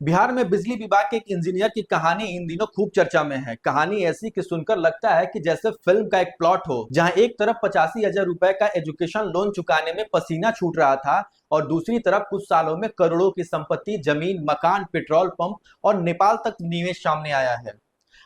बिहार में बिजली विभाग के एक इंजीनियर की कहानी इन दिनों खूब चर्चा में है। कहानी ऐसी कि सुनकर लगता है कि जैसे फिल्म का एक प्लॉट हो, जहां एक तरफ 85,000 रुपए का एजुकेशन लोन चुकाने में पसीना छूट रहा था और दूसरी तरफ कुछ सालों में करोड़ों की संपत्ति, जमीन, मकान, पेट्रोल पंप और नेपाल तक निवेश सामने आया है।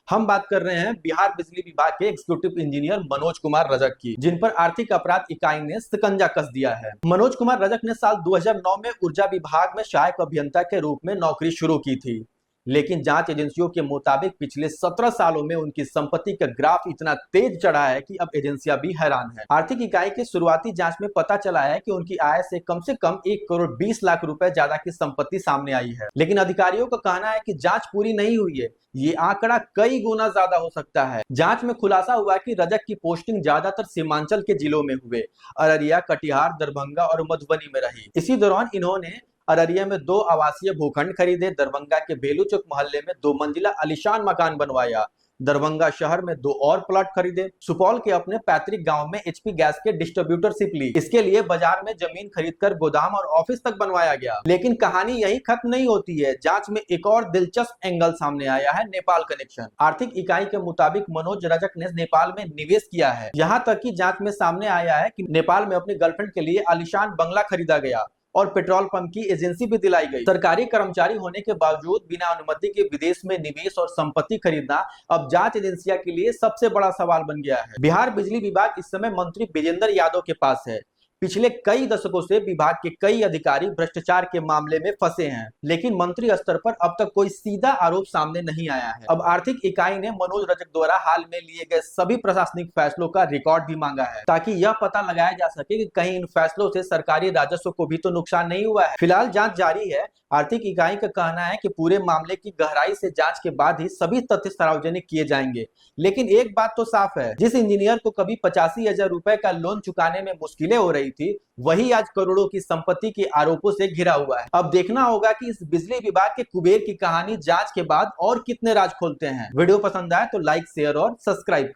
हम बात कर रहे हैं बिहार बिजली विभाग के एग्जीक्यूटिव इंजीनियर मनोज कुमार रजक की, जिन पर आर्थिक अपराध इकाई ने शिकंजा कस दिया है। मनोज कुमार रजक ने साल 2009 में ऊर्जा विभाग में सहायक अभियंता के रूप में नौकरी शुरू की थी, लेकिन जांच एजेंसियों के मुताबिक पिछले 17 सालों में उनकी संपत्ति का ग्राफ इतना तेज चढ़ा है कि अब एजेंसियां भी हैरान है। आर्थिक इकाई की शुरुआती जांच में पता चला है कि उनकी आय से कम 1 करोड़ 20 लाख रुपए ज्यादा की संपत्ति सामने आई है, लेकिन अधिकारियों का कहना है कि जांच पूरी नहीं हुई है। ये आंकड़ा कई गुना ज्यादा हो सकता है। जांच में खुलासा हुआ कि रजक की पोस्टिंग ज्यादातर सीमांचल के जिलों में हुए, अररिया, कटिहार, दरभंगा और मधुबनी में रही। इसी दौरान इन्होंने अररिया में 2 आवासीय भूखंड खरीदे, दरभंगा के बेलू चौक मोहल्ले में 2 मंजिला आलीशान मकान बनवाया, दरभंगा शहर में 2 और प्लॉट खरीदे, सुपौल के अपने पैतृक गांव में एचपी गैस के डिस्ट्रीब्यूटरशिप ली। इसके लिए बाजार में जमीन खरीदकर गोदाम और ऑफिस तक बनवाया गया। लेकिन कहानी यही खत्म नहीं होती है। जांच में एक और दिलचस्प एंगल सामने आया है, नेपाल कनेक्शन। आर्थिक इकाई के मुताबिक मनोज रजक ने नेपाल में निवेश किया है। यहाँ तक कि जांच में सामने आया है कि नेपाल में अपनी गर्लफ्रेंड के लिए आलीशान बंगला खरीदा गया और पेट्रोल पंप की एजेंसी भी दिलाई गई। सरकारी कर्मचारी होने के बावजूद बिना अनुमति के विदेश में निवेश और संपत्ति खरीदना अब जांच एजेंसियों के लिए सबसे बड़ा सवाल बन गया है। बिहार बिजली विभाग इस समय मंत्री विजेंद्र यादव के पास है। पिछले कई दशकों से विभाग के कई अधिकारी भ्रष्टाचार के मामले में फंसे हैं, लेकिन मंत्री स्तर पर अब तक कोई सीधा आरोप सामने नहीं आया है। अब आर्थिक इकाई ने मनोज रजक द्वारा हाल में लिए गए सभी प्रशासनिक फैसलों का रिकॉर्ड भी मांगा है, ताकि यह पता लगाया जा सके कि कहीं इन फैसलों से सरकारी राजस्व को भी तो नुकसान नहीं हुआ है। फिलहाल जांच जारी है। आर्थिक इकाई का कहना है कि पूरे मामले की गहराई से जांच के बाद ही सभी तथ्य सार्वजनिक किए जाएंगे। लेकिन एक बात तो साफ है, जिस इंजीनियर को कभी 85,000 रुपए का लोन चुकाने में मुश्किलें हो रही थी, वही आज करोड़ों की संपत्ति के आरोपों से घिरा हुआ है। अब देखना होगा कि इस बिजली विभाग के कुबेर की कहानी जांच के बाद और कितने राज खोलते हैं। वीडियो पसंद आए तो लाइक, शेयर और सब्सक्राइब करें।